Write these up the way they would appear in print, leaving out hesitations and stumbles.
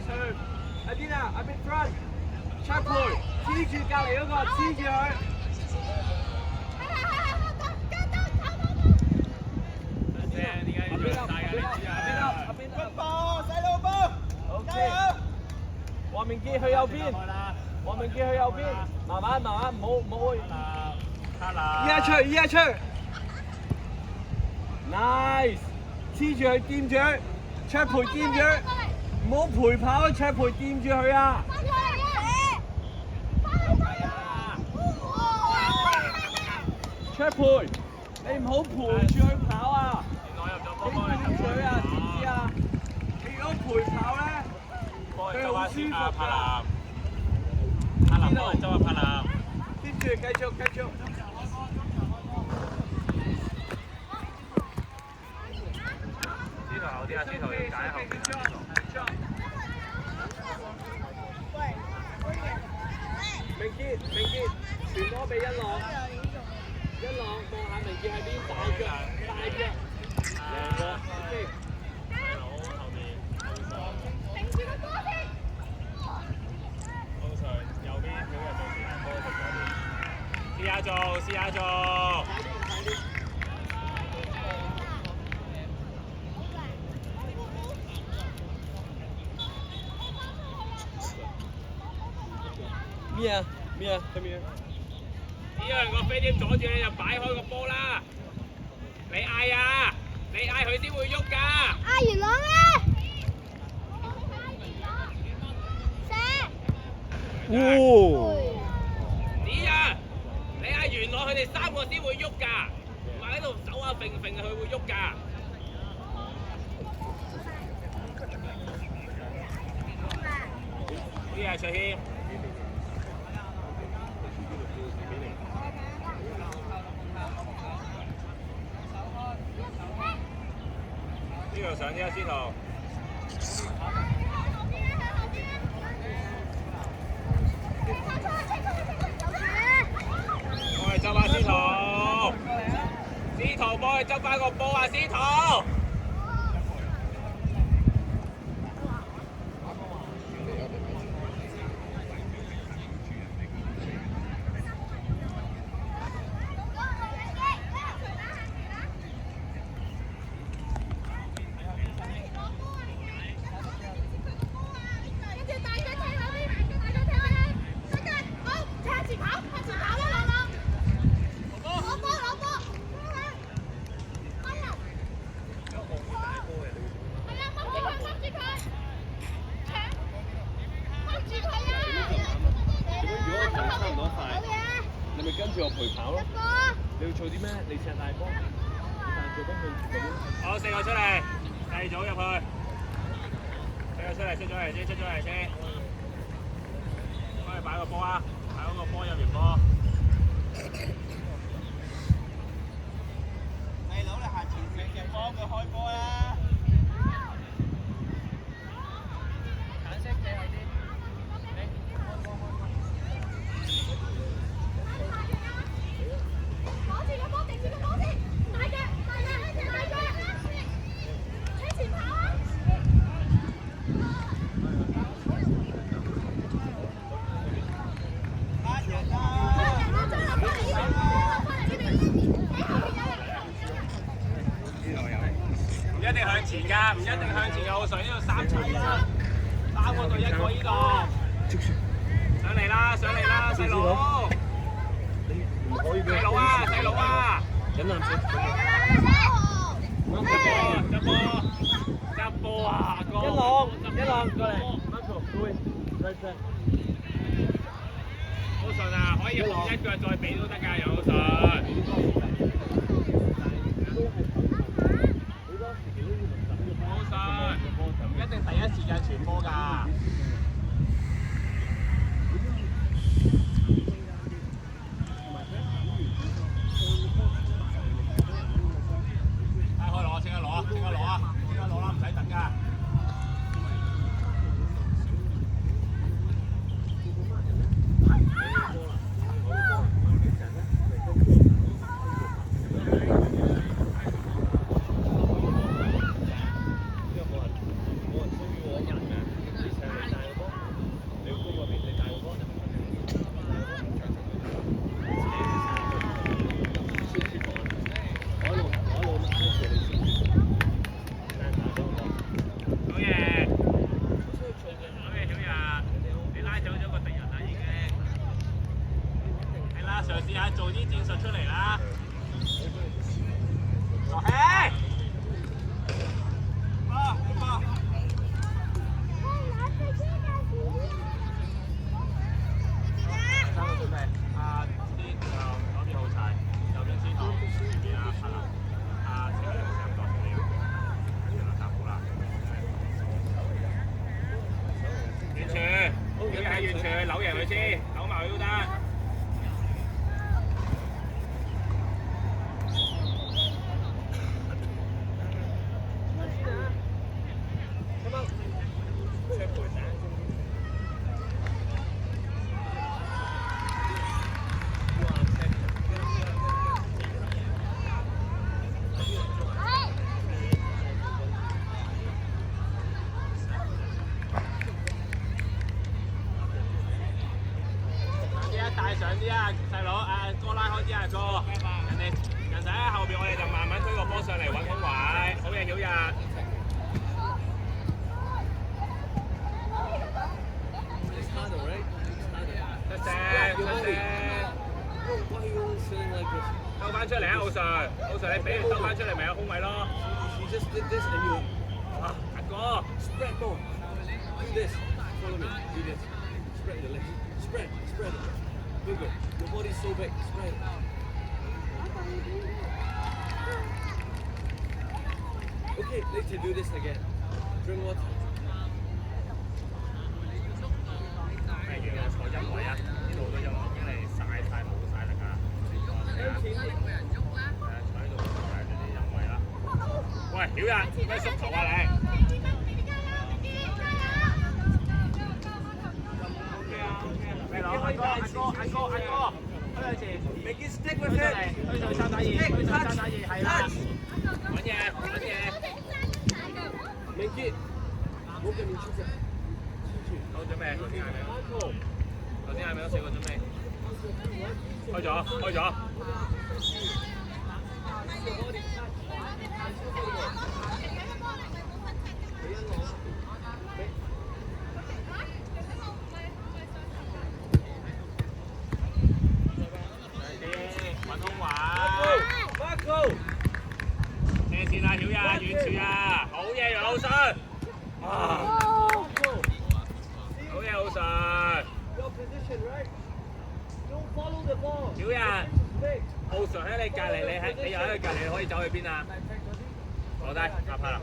阿邊啊，阿邊 front， 出盤，黐住隔離嗰個，黐住佢。黃明傑去右邊，黃明傑去右邊，慢慢，唔好去。依家出 ，nice， 黐住佢，掂住佢，卓培掂住佢，唔好陪跑，卓培掂住佢啊！卓培，你唔好陪住佢跑啊！你掂住佢啊，知唔知啊？你如果陪跑咧，佢好舒服㗎。柏林幫人執啊，柏林。掂住，繼續。司徒後啲啊，司徒要解後邊。明傑，傳波俾一朗望下明傑喺邊，大腳，兩個 ，OK。細佬後面，停住個波先。高上右邊，佢又做時間波就左邊。試下做。咩啊？咁樣。只要個飛碟阻住你就擺開個波啦。你嗌佢先會喐㗎。阿元朗咧，子啊！你嗌元朗佢哋3個先會喐㗎，唔係喺度手啊揈佢會喐㗎。呢係卓謙。呢度上啲啊，司徒。幫佢執翻司徒幫佢執翻個波啊，司徒。你咪跟住我陪跑咯。你要做啲咩？你射大波，但係做得佢。好，4個出嚟，繼續入去。4個出嚟，出咗嚟先。幫佢擺個波啊！擺嗰個波入面波。細佬，你行前嘅幫佢開波啊！橙色嘅後啲。唔一定向前㗎，唔一定向前嘅好水，呢度3層啦，3個對1個呢度。上嚟啦，細佬。細佬啊！忍啖先。執波啊！一浪過嚟。Marco， 對 ，right back。好順啊，可以用一腳再俾都得㗎，有順。一定第一時間傳波㗎。開攞，即刻攞啦，唔使等㗎。次，扭埋佢都得。帶上啲啊，細佬啊，哥拉開啲啊，哥。人哋喺後邊，我哋就慢慢推個波上嚟揾空位，好嘢，曉日。出聲。兜翻出嚟啊，奧 Sir，你俾佢兜翻出嚟咪有空位咯。阿哥。Spread. Bigger. Your body's so big. Spread. Okay, let's do this again. Drink water. 咩叫有坐陰位啊？呢度好多陰位，已經係曬冇曬力啊！坐喺度曬嗰啲陰位啦。喂，曉日，咩縮頭啊你？阿哥，推佢前 Make it stick with it. 推上三打二，係啦。揾嘢。Make it. 唔好咁面出聲。好準備，頭先嗌名都4個準備。開咗。咩線啊，曉日，遠處啊，好嘢，楊老師。好嘢，奧 Sir。曉日，奧 Sir 喺你隔離，你又喺佢隔離，你可以走去邊啊？坐低，拍啦。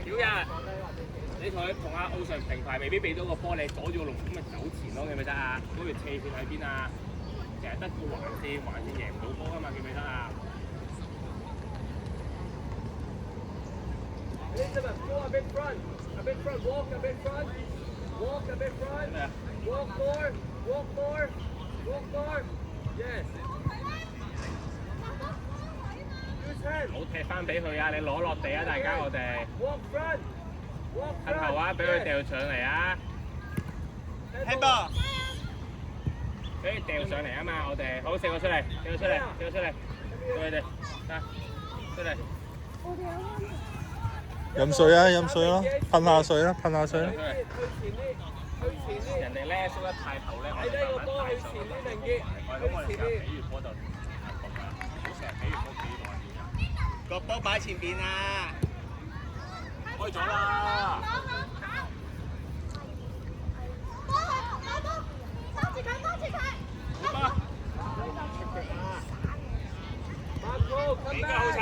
曉日，你同阿奧 Sir 平排，未必俾到個波，你阻住個龍咁咪走前咯，記唔記得啊？嗰條斜線喺邊啊？成日得個橫線贏唔到波㗎嘛，記唔記得啊？Elizabeth, go a bit front, walk a bit front. Walk more. Yes. Use hand. 唔好踢翻俾佢啊！你攞落地啊，大家我哋。Walk front. 近頭啊，俾佢掉上嚟啊 Handball. 俾佢掉上嚟啊嘛，我哋好4個出嚟，掉出嚟，到佢哋，出嚟。飲水啊，噴下水啦。人哋咧縮得太頭咧，我哋慢慢帶上去。咁我哋成日起完波就唔係唔好成日起完波企呢度係點啊？個波擺前邊啊！開咗啦！幾個好晒？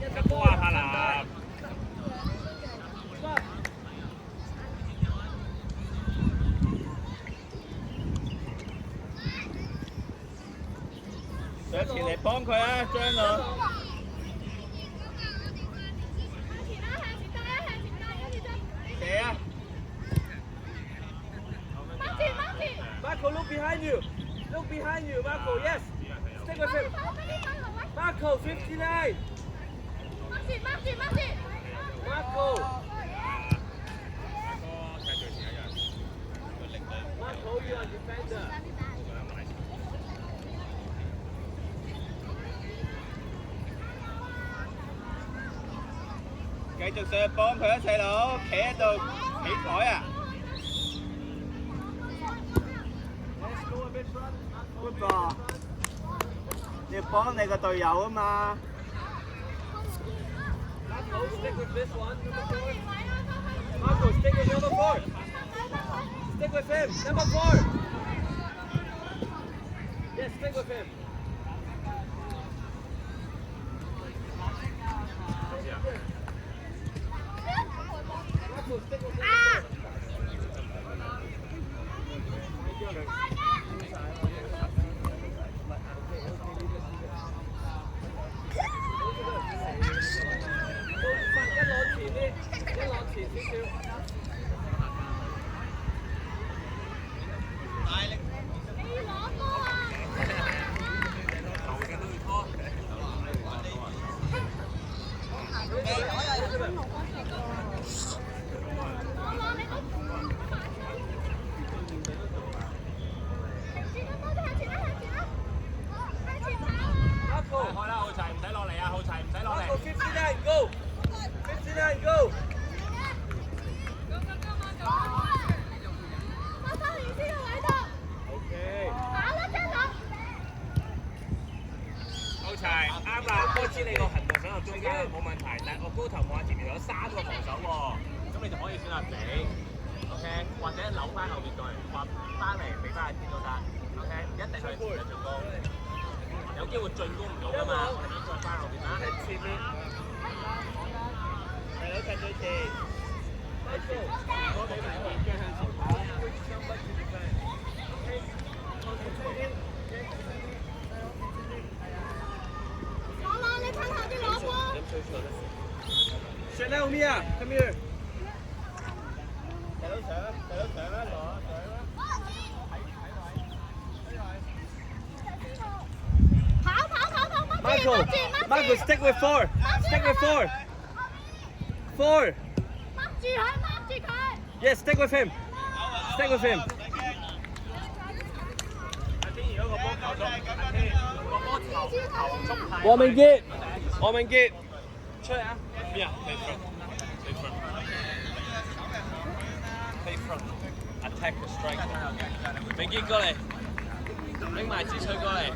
一波啊，柏南！上前嚟幫佢啊，張總！射啊！ Marco, look behind you. Marco. Yes. Stick with him. Marco, 59. Marco. Marco, you are defender. 繼續上去幫佢啊，細佬，企喺度起台啊！ Good ball. 你要幫你個隊友啊嘛。Marco, stick with this one, number 4. Marco, stick with number 4. Stick with him, number 4. Yes, stick with him. 齊，啱啦。我知你個行動想入中間冇問題，但係我高頭望下前面有3個防守喎，咁你就可以選擇俾 ，OK， 或者扭翻後面對，或翻嚟俾翻喺邊都得 ，OK， 唔一定係前進攻，有機會進攻唔到㗎嘛，我哋再翻後邊啦。前面，係佬近最前，我俾埋邊腳向前跑。Straight down, Mia. Come here. 細佬上啦，攞上啦。Marco, stick with 4. Stick with 4. 4. 掹住佢，掹住佢。 Yes, stick with him. Stick with him. 黃明傑，出嚟啊！咩啊？飛 front attack the strike。明傑過嚟，拎埋支水過嚟。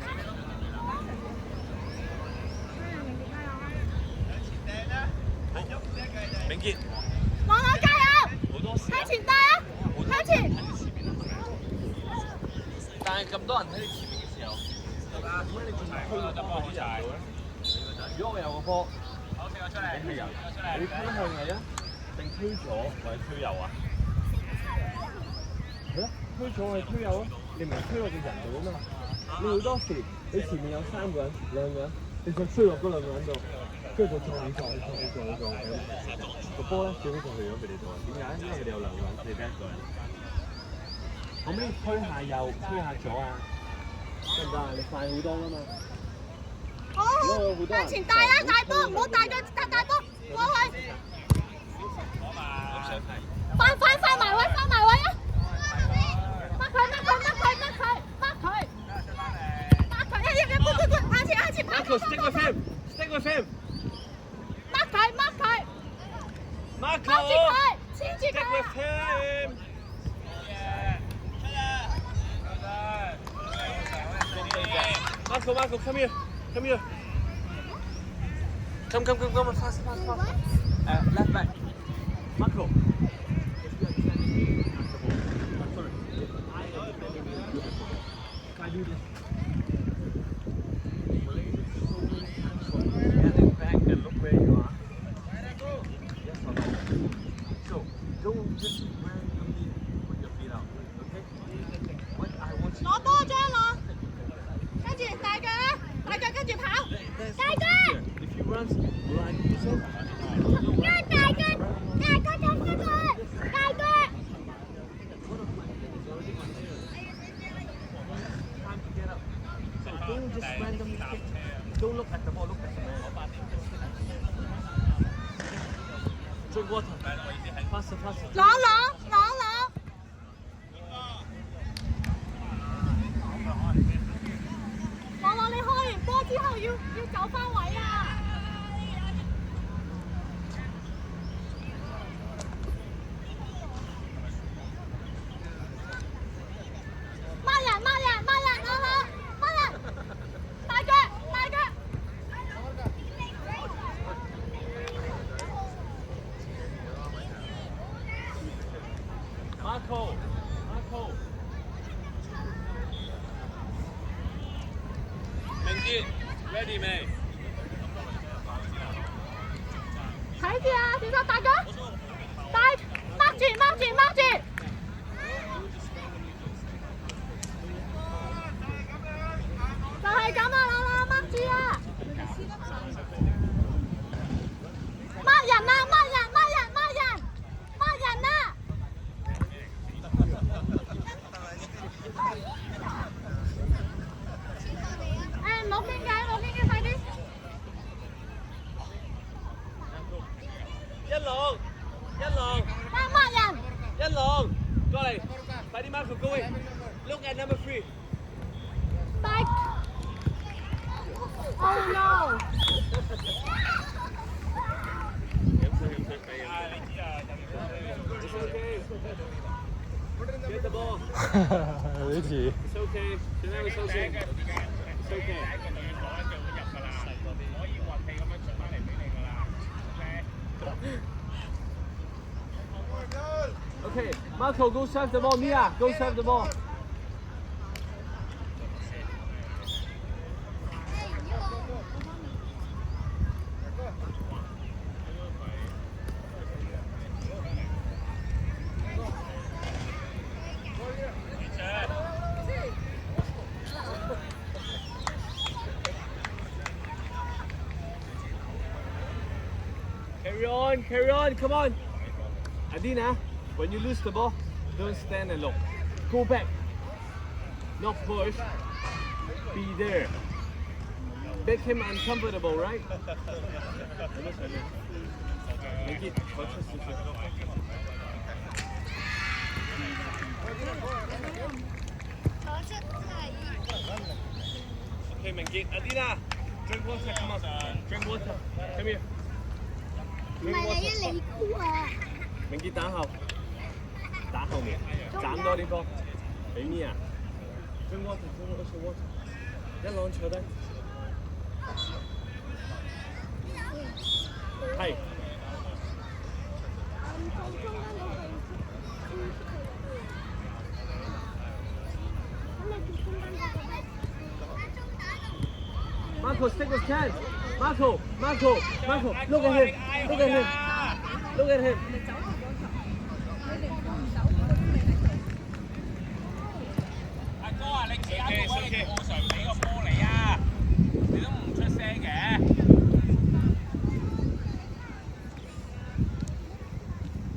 明傑，網友加油！向前帶啊！向前！但係咁多人喺你前面嘅時候，點解你仲係推到咁多啲人做咧？如果我有個波，好，出嚟，你係人，你推向係啊，定推左或者推右啊？係咯，推左或者推右啊？你唔係推落個人度啊嘛？你好多時你前面有3個人、2個人，你想推落嗰2個人度，跟住就撞，個波咧最尾就去咗佢哋度。點解？因為佢哋有2個人，你得1個人。可唔可以推下右、推下左啊？得唔得啊？你快好多㗎嘛！好，向前帶啊！大波，唔好帶腳，大波，過去。翻埋位啊！掹佢，向前跑。Marco, stick with him. Stick with him. 掹佢， Marco, 牽住 stick 佢 with him. Marco, come here. Come, fast. Left back. Marco. Can I do this? Get back and look where you are. Yes or no? So, don't just randomly put your feet out, okay? What I want you 攞波張攞，跟住大腳啊！大腳跟住跑，大腳， If you run like yourself, 大腳跟住大腳。 time to get up. So don't just randomly kick. Don't look at the ball, look at the man. Drink water. Faster. 攞。網絡你開完波之後要走翻位啊！孖人，大腳。Marco. Mingy, ready 未？睇住啊，小心大腳，掹住，就係咁啊，攞掹住啊！掹人啊！誒，冇傾偈，快啲！一龍，掹人！過嚟，快啲 Marco go in. Look at number 3. 大 Oh no！ It's okay. Get the ball. 呢次 It's okay. Chanel, it's okay. It's okay. Okay, Marco, go serve the ball. Mia, go serve the ball. Carry on, come on. Adina, when you lose the ball, don't stand and look. Go back. Not push. Be there. Make him uncomfortable, right? Make it Okay, Mengit. Adina, drink water, come on. Drink water. Come here. 唔係你一你估啊！明傑打後面，斬多啲波，俾咩啊？將 water， 一浪坐低，係。Marco, stick with Ken. Marco, look at him. Look at him. 阿哥啊，你企喺度啊，你冇常俾個波你啊，你都唔出聲嘅。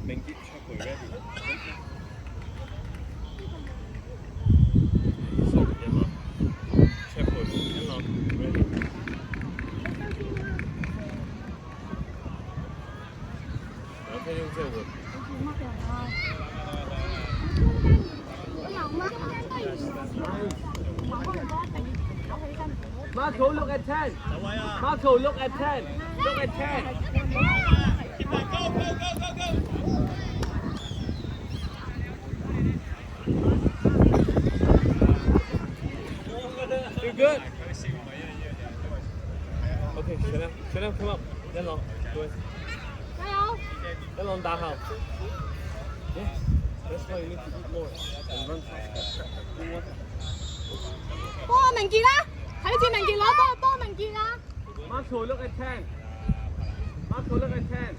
明傑出佢 ready。Marco, look at 10. Marco, look at 10. Look at 10. You're good. Okay, Chanel, come up. 一浪，對。加油！一浪打後。Yes, that's why you need to eat more and run faster. 波明傑啦，睇住明傑攞波明傑啊！ Marco, look at 10. Marco, look at 10.